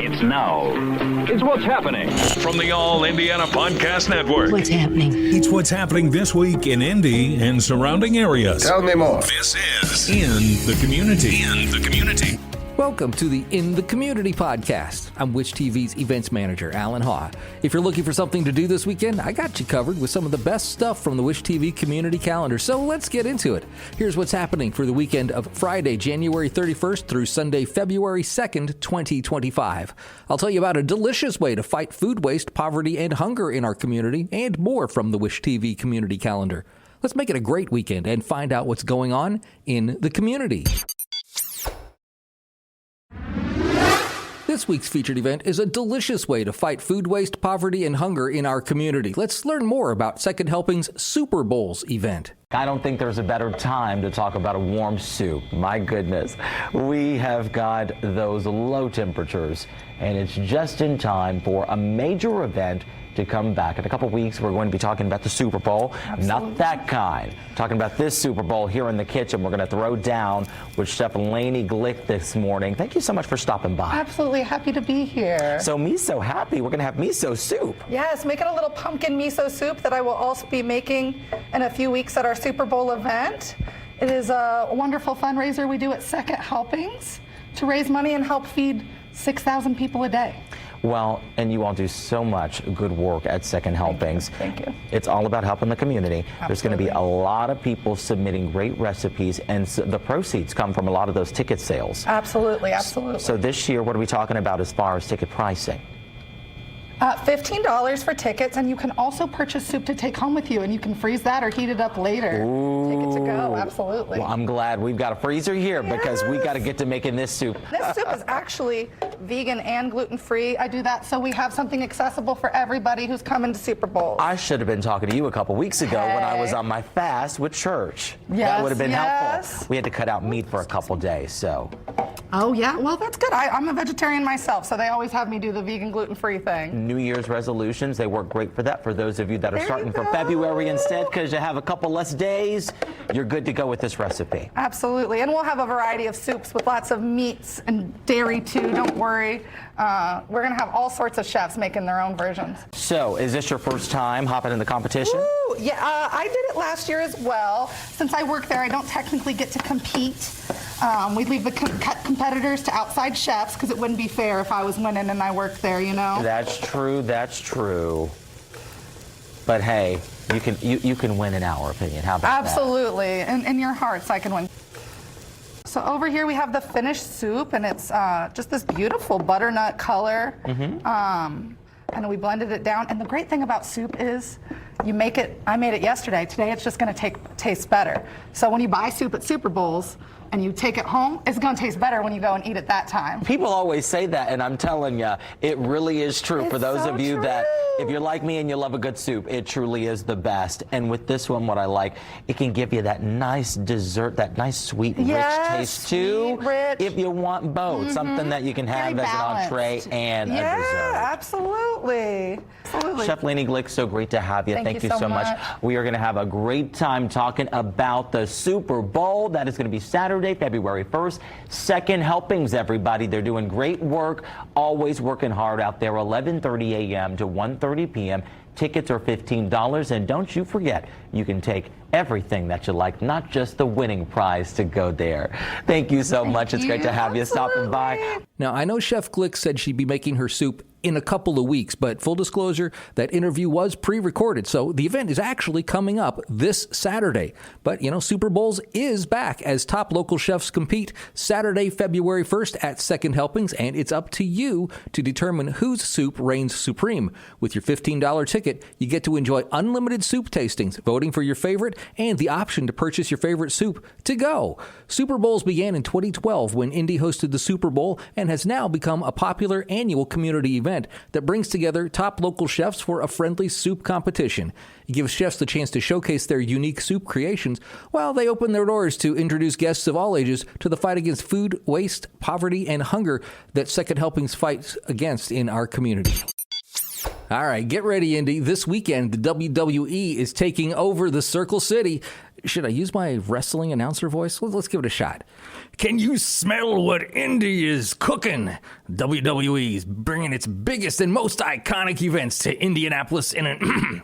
It's now. It's what's happening. From the All Indiana Podcast Network. What's happening? It's what's happening this week in Indy and surrounding areas. Tell me more. This is In the Community. In the Community. Welcome to the In the Community podcast. I'm Wish TV's events manager, Allan Haw. If you're looking for something to do this weekend, I got you covered with some of the best stuff from the Wish TV community calendar. So let's get into it. Here's what's happening for the weekend of Friday, January 31st through Sunday, February 2nd, 2025. I'll tell you about a delicious way to fight food waste, poverty, and hunger in our community, and more from the Wish TV community calendar. Let's make it a great weekend and find out what's going on in the community. This week's featured event is a delicious way to fight food waste, poverty, and hunger in our community. Let's learn more about Second Helping's Super Bowls event. I don't think there's a better time to talk about a warm soup. My goodness. We have got those low temperatures, and it's just in time for a major event to come back. In a couple weeks, we're going to be talking about the Super Bowl. Absolutely. Not that kind. Talking about this Super Bowl here in the kitchen. We're going to throw down with Chef Laney Glick this morning. Thank you so much for stopping by. Absolutely happy to be here. So miso happy. We're going to have miso soup. Yes, making a little pumpkin miso soup that I will also be making in a few weeks at our Super Bowl event. It is a wonderful fundraiser we do at Second Helpings to raise money and help feed 6,000 people a day. Well, and you all do so much good work at Second Helpings. Thank you. It's all about helping the community. Absolutely. There's going to be a lot of people submitting great recipes, and the proceeds come from a lot of those ticket sales. Absolutely, absolutely. So this year, what are we talking about as far as ticket pricing? $15 for tickets, and you can also purchase soup to take home with you, and you can freeze that or heat it up later. Ooh. Take it to go, absolutely. Well, I'm glad we've got a freezer here because we got to get to making this soup. This soup is actually vegan and gluten-free. I do that so we have something accessible for everybody who's coming to Super Bowl. I should have been talking to you a couple weeks ago when I was on my fast with church. Yes, that would have been yes. helpful. We had to cut out meat for a couple days, so. Oh, yeah? Well, that's good. I'm a vegetarian myself, so they always have me do the vegan gluten-free thing. New Year's resolutions, they work great for that. For those of you that are starting for February instead, because you have a couple less days, you're good to go with this recipe. Absolutely. And we'll have a variety of soups with lots of meats and dairy, too. Don't worry. We're going to have all sorts of chefs making their own versions. So, is this your first time hopping in the competition? Woo! Yeah, I did it last year as well. Since I work there, I don't technically get to compete. We leave the competitors to outside chefs because it wouldn't be fair if I was winning and I worked there, you know? That's true, that's true. But hey, you can win in our opinion. How about Absolutely. Absolutely. In your hearts, I can win. So over here we have the finished soup, and it's just this beautiful butternut color. Mm-hmm. And we blended it down. And the great thing about soup is you make it, I made it yesterday. Today it's just going to taste better. So when you buy soup at Super Bowls and you take it home, it's going to taste better when you go and eat it that time. People always say that, and I'm telling you, it really is true. It's for those so of you true. that, if you're like me and you love a good soup, it truly is the best. And with this one, what I like, it can give you that nice dessert, that nice sweet, rich taste too. Rich. If you want both, something that you can have as an entree and a dessert. Yeah, absolutely. Absolutely. Chef Laney Glick, so great to have you. Thank you so much. We are going to have a great time talking about the Super Bowl. That is going to be Saturday, February 1st. Second Helpings, everybody. They're doing great work, always working hard out there, 11:30 a.m. to 1:30 p.m. Tickets are $15, and don't you forget, you can take everything that you like, not just the winning prize to go there. Thank you so much. It's great to have you stopping by. Now, I know Chef Glick said she'd be making her soup in a couple of weeks, but full disclosure, that interview was pre-recorded, so the event is actually coming up this Saturday. But, you know, Super Bowls is back as top local chefs compete Saturday, February 1st at Second Helpings, and it's up to you to determine whose soup reigns supreme. With your $15 ticket, you get to enjoy unlimited soup tastings, voting for your favorite, and the option to purchase your favorite soup to go. Super Bowls began in 2012 when Indy hosted the Super Bowl and has now become a popular annual community event that brings together top local chefs for a friendly soup competition. It gives chefs the chance to showcase their unique soup creations while they open their doors to introduce guests of all ages to the fight against food waste, poverty, and hunger that Second Helpings fights against in our community. All right, get ready, Indy. This weekend, the WWE is taking over the Circle City. Should I use my wrestling announcer voice? Let's give it a shot. Can you smell what Indy is cooking? WWE's bringing its biggest and most iconic events to Indianapolis in an...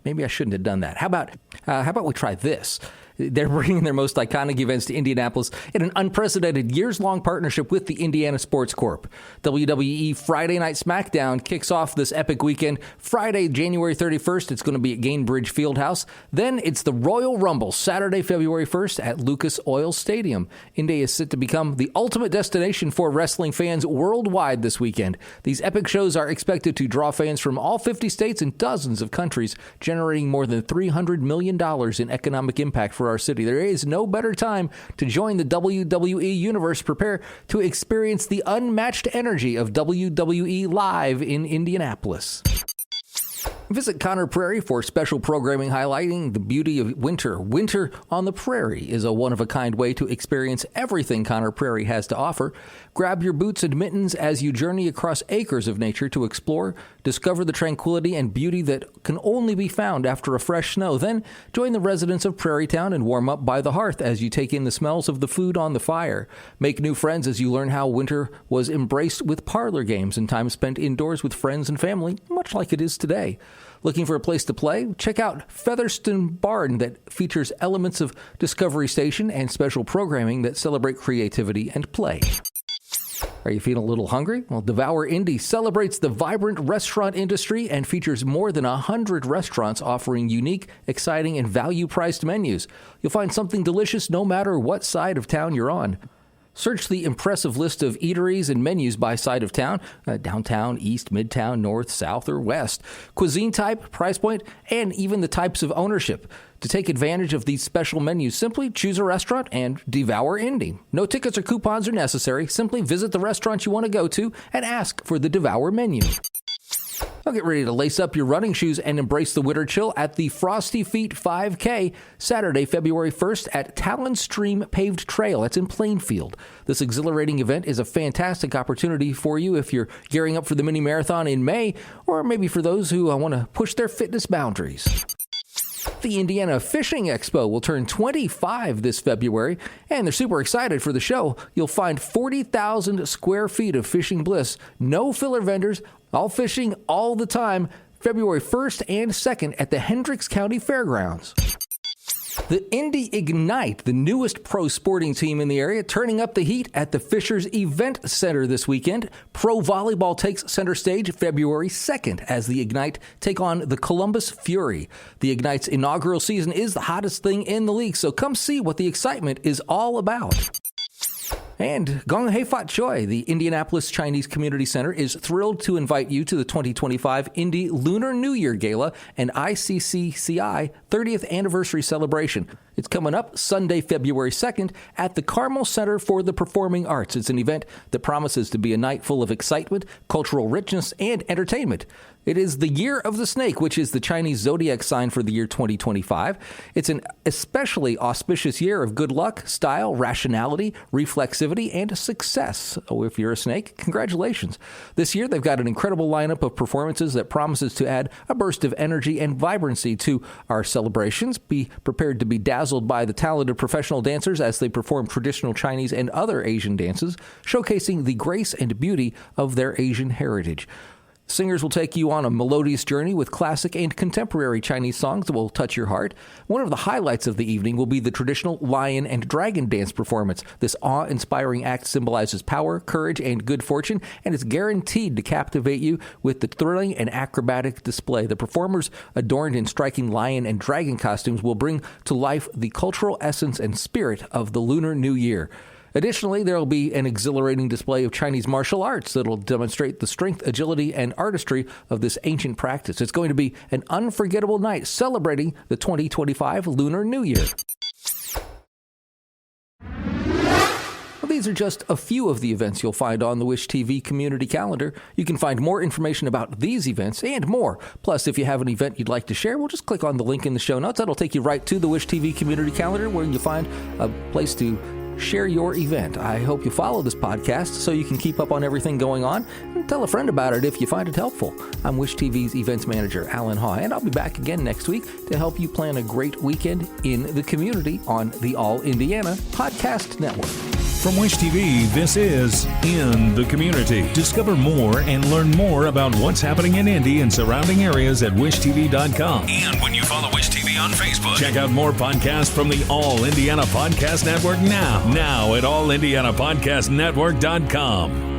maybe I shouldn't have done that. How about we try this? They're bringing their most iconic events to Indianapolis in an unprecedented years-long partnership with the Indiana Sports Corp. WWE Friday Night SmackDown kicks off this epic weekend. Friday, January 31st, it's going to be at Gainbridge Fieldhouse. Then it's the Royal Rumble, Saturday, February 1st at Lucas Oil Stadium. Indy is set to become the ultimate destination for wrestling fans worldwide this weekend. These epic shows are expected to draw fans from all 50 states and dozens of countries, generating more than $300 million in economic impact for our city. There is no better time to join the WWE universe. Prepare to experience the unmatched energy of WWE live in Indianapolis. Visit Conner Prairie for special programming highlighting the beauty of winter. Winter on the Prairie is a one-of-a-kind way to experience everything Conner Prairie has to offer. Grab your boots and mittens as you journey across acres of nature to explore, discover the tranquility and beauty that can only be found after a fresh snow. Then join the residents of Prairie Town and warm up by the hearth as you take in the smells of the food on the fire. Make new friends as you learn how winter was embraced with parlor games and time spent indoors with friends and family, much like it is today. Looking for a place to play? Check out Featherston Barn that features elements of Discovery Station and special programming that celebrate creativity and play. Are you feeling a little hungry? Well, Devour Indy celebrates the vibrant restaurant industry and features more than 100 restaurants offering unique, exciting, and value-priced menus. You'll find something delicious no matter what side of town you're on. Search the impressive list of eateries and menus by side of town, downtown, east, midtown, north, south, or west, cuisine type, price point, and even the types of ownership. To take advantage of these special menus, simply choose a restaurant and devour Indy. No tickets or coupons are necessary. Simply visit the restaurant you want to go to and ask for the Devour menu. Now get ready to lace up your running shoes and embrace the winter chill at the Frosty Feet 5K, Saturday, February 1st at Talon Stream Paved Trail. It's in Plainfield. This exhilarating event is a fantastic opportunity for you if you're gearing up for the mini marathon in May, or maybe for those who want to push their fitness boundaries. The Indiana Fishing Expo will turn 25 this February, and they're super excited for the show. You'll find 40,000 square feet of fishing bliss, no filler vendors, all fishing all the time, February 1st and 2nd at the Hendricks County Fairgrounds. The Indy Ignite, the newest pro sporting team in the area, turning up the heat at the Fishers Event Center this weekend. Pro volleyball takes center stage February 2nd as the Ignite take on the Columbus Fury. The Ignite's inaugural season is the hottest thing in the league, so come see what the excitement is all about. And Gong Hei Fat Choi, the Indianapolis Chinese Community Center, is thrilled to invite you to the 2025 Indy Lunar New Year Gala and ICCCI 30th Anniversary Celebration. It's coming up Sunday, February 2nd at the Carmel Center for the Performing Arts. It's an event that promises to be a night full of excitement, cultural richness, and entertainment. It is the Year of the Snake, which is the Chinese zodiac sign for the year 2025. It's an especially auspicious year of good luck, style, rationality, reflexivity, and success. Oh, if you're a snake, congratulations. This year, they've got an incredible lineup of performances that promises to add a burst of energy and vibrancy to our celebrations. Be prepared to be dazzled by the talented professional dancers as they perform traditional Chinese and other Asian dances, showcasing the grace and beauty of their Asian heritage. Singers will take you on a melodious journey with classic and contemporary Chinese songs that will touch your heart. One of the highlights of the evening will be the traditional lion and dragon dance performance. This awe-inspiring act symbolizes power, courage, and good fortune, and is guaranteed to captivate you with the thrilling and acrobatic display. The performers, adorned in striking lion and dragon costumes, will bring to life the cultural essence and spirit of the Lunar New Year. Additionally, there will be an exhilarating display of Chinese martial arts that will demonstrate the strength, agility, and artistry of this ancient practice. It's going to be an unforgettable night celebrating the 2025 Lunar New Year. Well, these are just a few of the events you'll find on the Wish TV community calendar. You can find more information about these events and more. Plus, if you have an event you'd like to share, well, just click on the link in the show notes. That'll take you right to the Wish TV community calendar where you'll find a place to share your event. I hope you follow this podcast so you can keep up on everything going on, and tell a friend about it if you find it helpful. I'm Wish TV's events manager, Allan Haw, and I'll be back again next week to help you plan a great weekend in the community on the All Indiana Podcast Network. From Wish TV, this is In the Community. Discover more and learn more about what's happening in Indy and surrounding areas at wishtv.com. And when you follow Wish TV on Facebook, check out more podcasts from the All Indiana Podcast Network now at allindianapodcastnetwork.com.